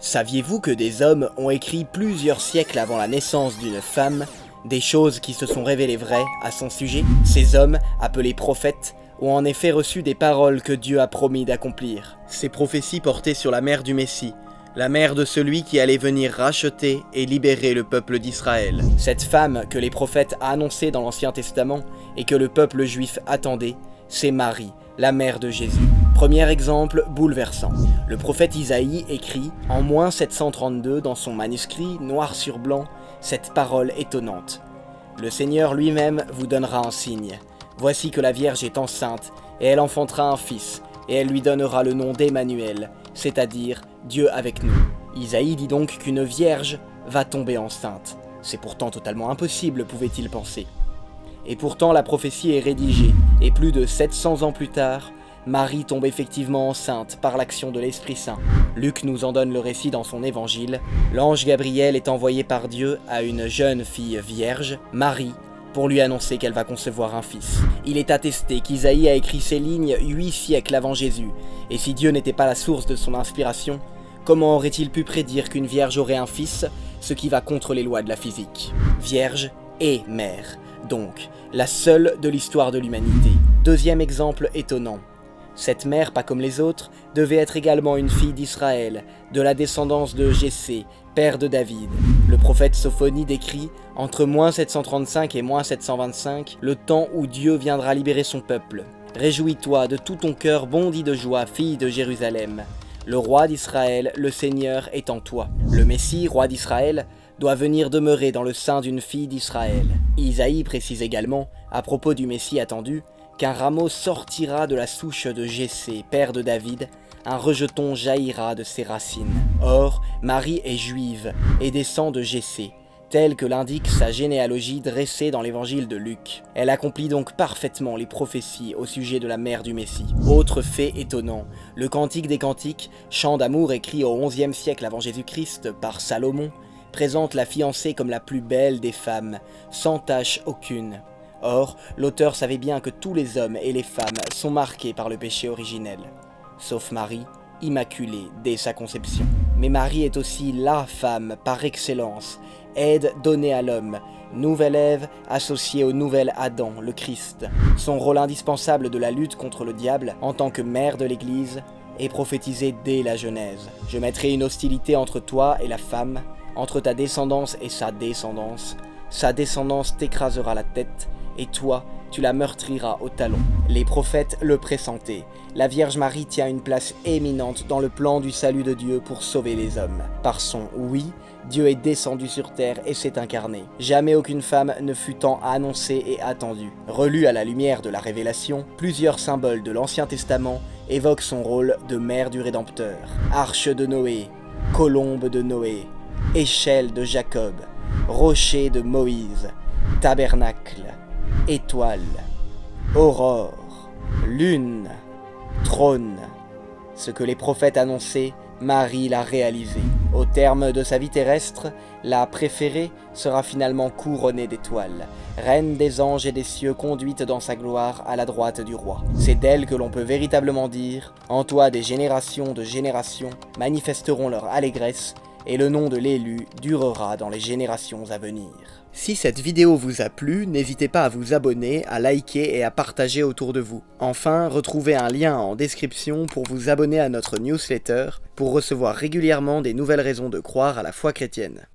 Saviez-vous que des hommes ont écrit plusieurs siècles avant la naissance d'une femme des choses qui se sont révélées vraies à son sujet? Ces hommes, appelés prophètes, ont en effet reçu des paroles que Dieu a promis d'accomplir. Ces prophéties portaient sur la mère du Messie, la mère de celui qui allait venir racheter et libérer le peuple d'Israël. Cette femme que les prophètes a annoncée dans l'Ancien Testament et que le peuple juif attendait, c'est Marie, la mère de Jésus. Premier exemple bouleversant. Le prophète Isaïe écrit en moins 732 dans son manuscrit noir sur blanc cette parole étonnante. Le Seigneur lui-même vous donnera un signe. Voici que la Vierge est enceinte et elle enfantera un fils et elle lui donnera le nom d'Emmanuel, c'est-à-dire Dieu avec nous. Isaïe dit donc qu'une vierge va tomber enceinte. C'est pourtant totalement impossible, pouvait-il penser. Et pourtant la prophétie est rédigée, et plus de 700 ans plus tard, Marie tombe effectivement enceinte par l'action de l'Esprit Saint. Luc nous en donne le récit dans son évangile. L'ange Gabriel est envoyé par Dieu à une jeune fille vierge, Marie, pour lui annoncer qu'elle va concevoir un fils. Il est attesté qu'Isaïe a écrit ces lignes 8 siècles avant Jésus, et si Dieu n'était pas la source de son inspiration, comment aurait-il pu prédire qu'une vierge aurait un fils, ce qui va contre les lois de la physique? Vierge et mère, donc, la seule de l'histoire de l'humanité. Deuxième exemple étonnant. Cette mère, pas comme les autres, devait être également une fille d'Israël, de la descendance de Jessé, père de David. Le prophète Sophonie décrit, entre moins 735 et moins 725, le temps où Dieu viendra libérer son peuple. Réjouis-toi, de tout ton cœur bondis de joie, fille de Jérusalem. Le roi d'Israël, le Seigneur, est en toi. Le Messie, roi d'Israël, doit venir demeurer dans le sein d'une fille d'Israël. Isaïe précise également, à propos du Messie attendu, qu'un rameau sortira de la souche de Jessé, père de David, un rejeton jaillira de ses racines. Or, Marie est juive et descend de Jessé, telle que l'indique sa généalogie dressée dans l'évangile de Luc. Elle accomplit donc parfaitement les prophéties au sujet de la mère du Messie. Autre fait étonnant, le Cantique des Cantiques, chant d'amour écrit au XIe siècle avant Jésus-Christ par Salomon, présente la fiancée comme la plus belle des femmes, sans tache aucune. Or, l'auteur savait bien que tous les hommes et les femmes sont marqués par le péché originel, sauf Marie, immaculée dès sa conception. Mais Marie est aussi la femme par excellence, aide donnée à l'homme, nouvelle Ève associée au nouvel Adam, le Christ. Son rôle indispensable de la lutte contre le diable en tant que mère de l'Église est prophétisé dès la Genèse. Je mettrai une hostilité entre toi et la femme, entre ta descendance et sa descendance t'écrasera la tête, et toi, tu la meurtriras au talon. Les prophètes le pressentaient. La Vierge Marie tient une place éminente dans le plan du salut de Dieu pour sauver les hommes. Par son oui, Dieu est descendu sur terre et s'est incarné. Jamais aucune femme ne fut tant annoncée et attendue. Relue à la lumière de la Révélation, plusieurs symboles de l'Ancien Testament évoquent son rôle de mère du Rédempteur. Arche de Noé, colombe de Noé, échelle de Jacob, rocher de Moïse, tabernacle, étoile, aurore, lune, trône. Ce que les prophètes annonçaient, Marie l'a réalisé. Au terme de sa vie terrestre, la préférée sera finalement couronnée d'étoiles, reine des anges et des cieux conduite dans sa gloire à la droite du roi. C'est d'elle que l'on peut véritablement dire « En toi des générations de générations manifesteront leur allégresse, et le nom de l'élu durera dans les générations à venir. » Si cette vidéo vous a plu, n'hésitez pas à vous abonner, à liker et à partager autour de vous. Enfin, retrouvez un lien en description pour vous abonner à notre newsletter pour recevoir régulièrement des nouvelles raisons de croire à la foi chrétienne.